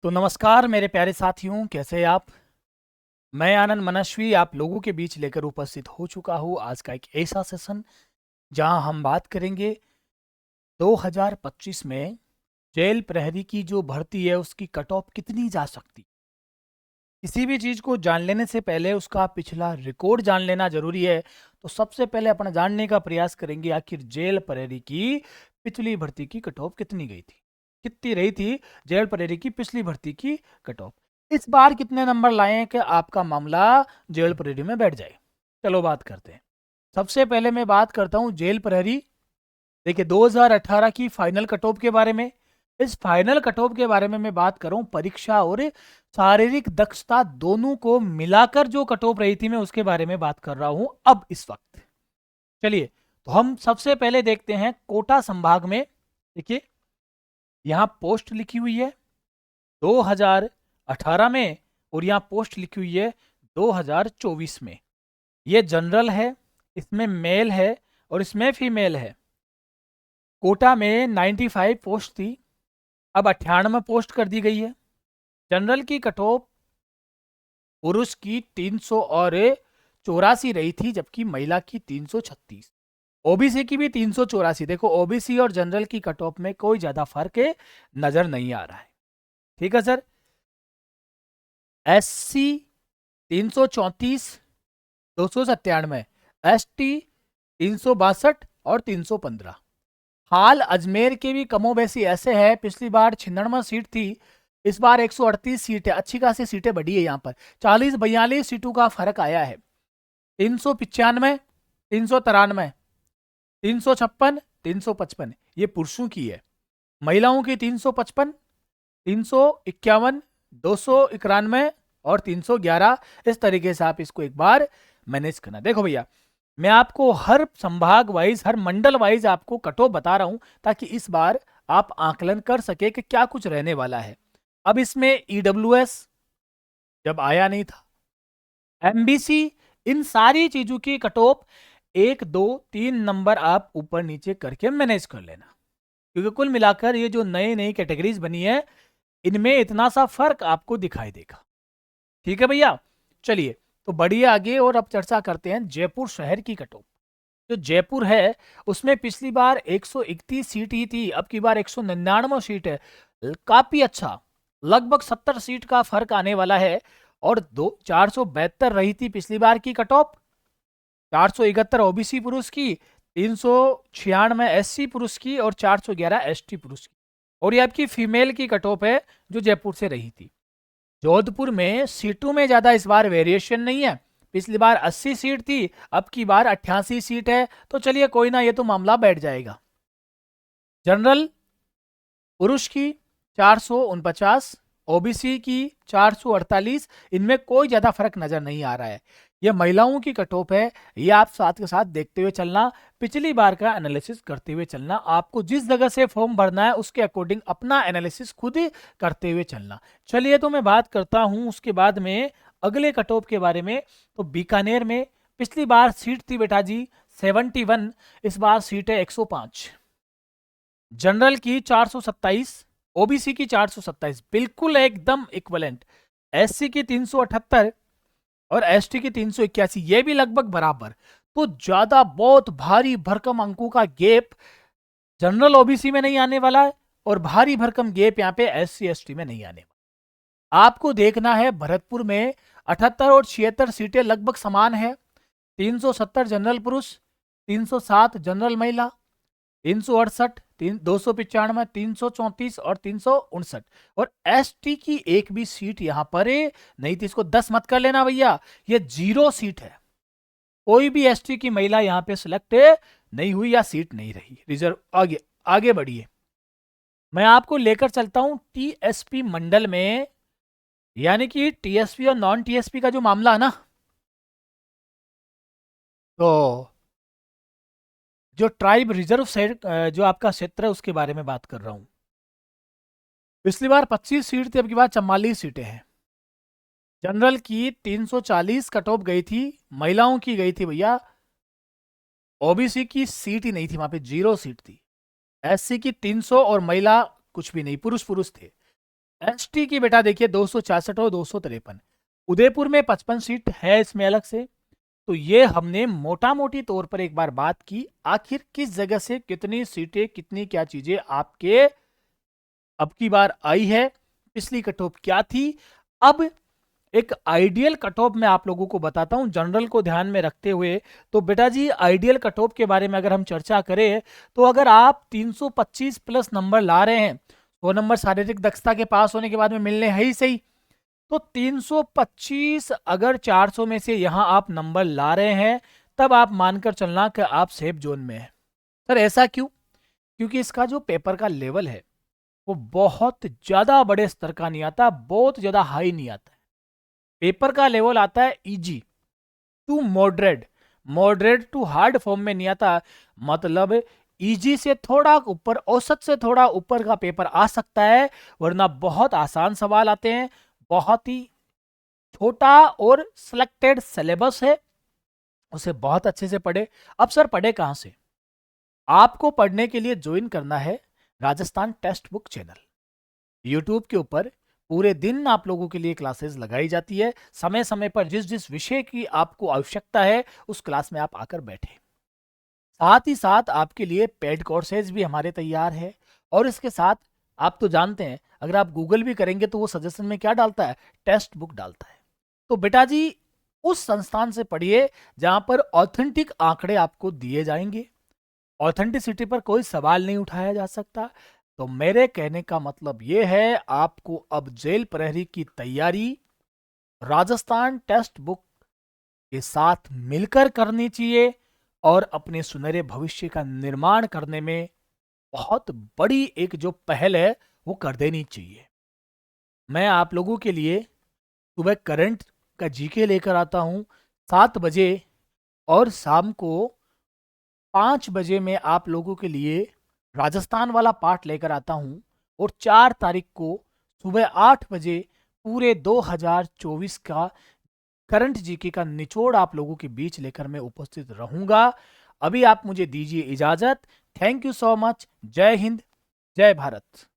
तो नमस्कार मेरे प्यारे साथियों, कैसे हैं आप। मैं आनंद मनस्वी आप लोगों के बीच लेकर उपस्थित हो चुका हूँ आज का एक ऐसा सेशन जहां हम बात करेंगे 2025 में जेल प्रहरी की जो भर्ती है उसकी कट ऑफ कितनी जा सकती। किसी भी चीज़ को जान लेने से पहले उसका पिछला रिकॉर्ड जान लेना जरूरी है। तो सबसे पहले अपना जानने का प्रयास करेंगे आखिर जेल प्रहरी की पिछली भर्ती की कट ऑफ कितनी गई थी, कितनी रही थी जेल प्रहरी की पिछली भर्ती की कट ऑफ। इस बार कितने नंबर लाएं कि आपका मामला जेल प्रहरी में बैठ जाए। चलो बात करते हैं। सबसे पहले मैं बात करता हूं जेल प्रहरी। देखिए 2018 की फाइनल कट ऑफ के बारे में। इस फाइनल कट ऑफ के बारे में मैं बात करूं परीक्षा और शारीरिक दक्षता दोनों को मिलाकर जो कट ऑफ रही थी मैं उसके बारे में बात कर रहा हूं अब इस वक्त। चलिए तो हम सबसे पहले देखते हैं कोटा संभाग में। देखिए यहां पोस्ट लिखी हुई है 2018 में और यहां पोस्ट लिखी हुई है 2024 में। ये जनरल है, इसमें मेल है और इसमें फीमेल है। कोटा में 95 पोस्ट थी, अब 98 पोस्ट कर दी गई है। जनरल की कट ऑफ पुरुष की 300 और 84 रही थी, जबकि महिला की 336। ओबीसी की भी 384। देखो ओबीसी और जनरल की कट ऑफ में कोई ज्यादा फर्क नजर नहीं आ रहा है। ठीक है सर। एससी 334 297, एसटी 362 और 315। हाल अजमेर के भी कमोबेशी ऐसे है, पिछली बार 96 सीट थी, इस बार 138 सीट है। अच्छी खासी सीटें बढ़ी है, यहाँ पर 40-42 सीटों का फर्क आया है। 395, 393, 356, 355 ये पुरुषों की है। महिलाओं की 355, 351, 291 और 311। इस तरीके से आप इसको एक बार मैनेज करना। देखो भैया मैं आपको हर संभाग वाइज हर मंडल वाइज आपको कट ऑफ बता रहा हूं ताकि इस बार आप आकलन कर सके कि क्या कुछ रहने वाला है। अब इसमें ईडब्ल्यूएस जब आया नहीं था, एमबीसी, इन सारी चीजों की कट ऑफ 1, 2, 3 नंबर आप ऊपर नीचे करके मैनेज कर लेना, क्योंकि कुल मिलाकर ये जो नई नई कैटेगरीज बनी है इनमें इतना सा फर्क आपको दिखाई देगा। ठीक है भैया। चलिए तो बढ़िए आगे और अब चर्चा करते हैं जयपुर शहर की कट ऑफ। जो जयपुर है उसमें पिछली बार 131 सीट ही थी, अब की बार 199 सीट है। काफी अच्छा, लगभग 70 सीट का फर्क आने वाला है। और 472 रही थी पिछली बार की कट ऑफ, 471 ओबीसी पुरुष की, 396 एससी पुरुष की और 411 एसटी पुरुष की। और ये आपकी फीमेल की कट ऑफ है जो जयपुर से रही थी। जोधपुर में सीटों में ज्यादा इस बार वेरिएशन नहीं है, पिछली बार 80 सीट थी, अब की बार 88 सीट है। तो चलिए कोई ना, ये तो मामला बैठ जाएगा। जनरल पुरुष की 449, ओबीसी की 448, इनमें कोई ज्यादा फर्क नजर नहीं आ रहा है। यह महिलाओं की कट ऑफ है, ये आप साथ के साथ देखते हुए चलना, पिछली बार का एनालिसिस करते हुए चलना। आपको जिस जगह से फॉर्म भरना है उसके अकॉर्डिंग अपना एनालिसिस खुद ही करते हुए चलना। चलिए तो मैं बात करता हूं उसके बाद में अगले कट ऑफ के बारे में। तो बीकानेर में पिछली बार सीट थी बेटा जी 71, इस बार सीट है 105। जनरल की 427, ओबीसी की 427, बिल्कुल एकदम इक्वलेंट। एससी की 378 और एसटी की 381, ये भी लगभग बराबर। तो ज्यादा बहुत भारी भरकम अंकों का गैप जनरल ओबीसी में नहीं आने वाला है और भारी भरकम गैप यहाँ पे एससी एसटी में नहीं आने वाला। आपको देखना है भरतपुर में 78 और 76 सीटें लगभग समान है। 370 जनरल पुरुष, 307 जनरल महिला, 368, 295, 334 और 359। और एसटी की एक भी सीट यहां पर नहीं थी। इसको 10 मत कर लेना भैया, ये 0 सीट है। कोई भी एसटी की महिला यहां पे सिलेक्ट नहीं हुई या सीट नहीं रही रिजर्व। आगे आगे बढ़िए, मैं आपको लेकर चलता हूं टीएसपी मंडल में, यानी कि टीएसपी और नॉन टीएसपी का जो मामला है ना, तो जो ट्राइब रिजर्व जो आपका क्षेत्र है उसके बारे में बात कर रहा हूं। पिछली बार 25 सीट थी, अब की बार 44 सीटें हैं। जनरल की 340 कट ऑफ गई थी, महिलाओं की गई थी भैया, ओबीसी की सीट ही नहीं थी, वहां पे 0 सीट थी। एससी की 300 और महिला कुछ भी नहीं, पुरुष पुरुष थे। एसटी की बेटा देखिए 266 और 253, उदयपुर में 55 सीट है इसमें अलग से। तो ये हमने मोटा मोटी तौर पर एक बार बात की, आखिर किस जगह से कितनी सीटें, कितनी क्या चीजें आपके अब की बार आई है, पिछली कट ऑफ क्या थी। अब एक आइडियल कट ऑफ मैं आप लोगों को बताता हूं जनरल को ध्यान में रखते हुए। तो बेटा जी आइडियल कट ऑफ के बारे में अगर हम चर्चा करें, तो अगर आप 325 प्लस नंबर ला रहे हैं, वो नंबर शारीरिक दक्षता के पास होने के बाद में मिलने है ही सही, तो 325 अगर 400 में से यहां आप नंबर ला रहे हैं, तब आप मानकर चलना कि आप सेफ जोन में हैं। सर ऐसा क्यों? क्योंकि इसका जो पेपर का लेवल है वो बहुत ज्यादा बड़े स्तर का नहीं आता, बहुत ज्यादा हाई नहीं आता है। पेपर का लेवल आता है easy to moderate, moderate to hard form में नहीं आता। मतलब इजी से थोड़ा ऊपर, औसत से थोड़ा ऊपर का पेपर आ सकता है, वरना बहुत आसान सवाल आते हैं। बहुत ही छोटा और सिलेक्टेड सिलेबस है, उसे बहुत अच्छे से पढ़े। अब सर पढ़े कहां से? आपको पढ़ने के लिए ज्वाइन करना है Rajasthan text book channel. YouTube के ऊपर पूरे दिन आप लोगों के लिए क्लासेस लगाई जाती है, समय समय पर जिस जिस विषय की आपको आवश्यकता है उस क्लास में आप आकर बैठे। साथ ही साथ आपके लिए पेड कोर्सेज भी हमारे तैयार है। और इसके साथ आप तो जानते हैं, अगर आप गूगल भी करेंगे तो वो सजेशन में क्या डालता है? टेक्स्ट बुक डालता है। तो बेटा जी उस संस्थान से पढ़िए जहां पर ऑथेंटिक आंकड़े आपको दिए जाएंगे, ऑथेंटिसिटी पर कोई सवाल नहीं उठाया जा सकता। तो मेरे कहने का मतलब यह है, आपको अब जेल प्रहरी की तैयारी राजस्थान टेक्स्ट बुक के साथ मिलकर करनी चाहिए और अपने सुनहरे भविष्य का निर्माण करने में बहुत बड़ी एक जो पहल है वो कर देनी चाहिए। मैं आप लोगों के लिए सुबह करंट का जीके लेकर आता हूं 7 बजे, और शाम को 5 बजे मैं आप लोगों के लिए राजस्थान वाला पार्ट लेकर आता हूं, और 4 तारीख को सुबह 8 बजे पूरे 2024 का करंट जीके का निचोड़ आप लोगों के बीच लेकर मैं उपस्थित रहूंगा। अभी आप मुझे दीजिए इजाजत। Thank you so much. जय हिंद, जय भारत।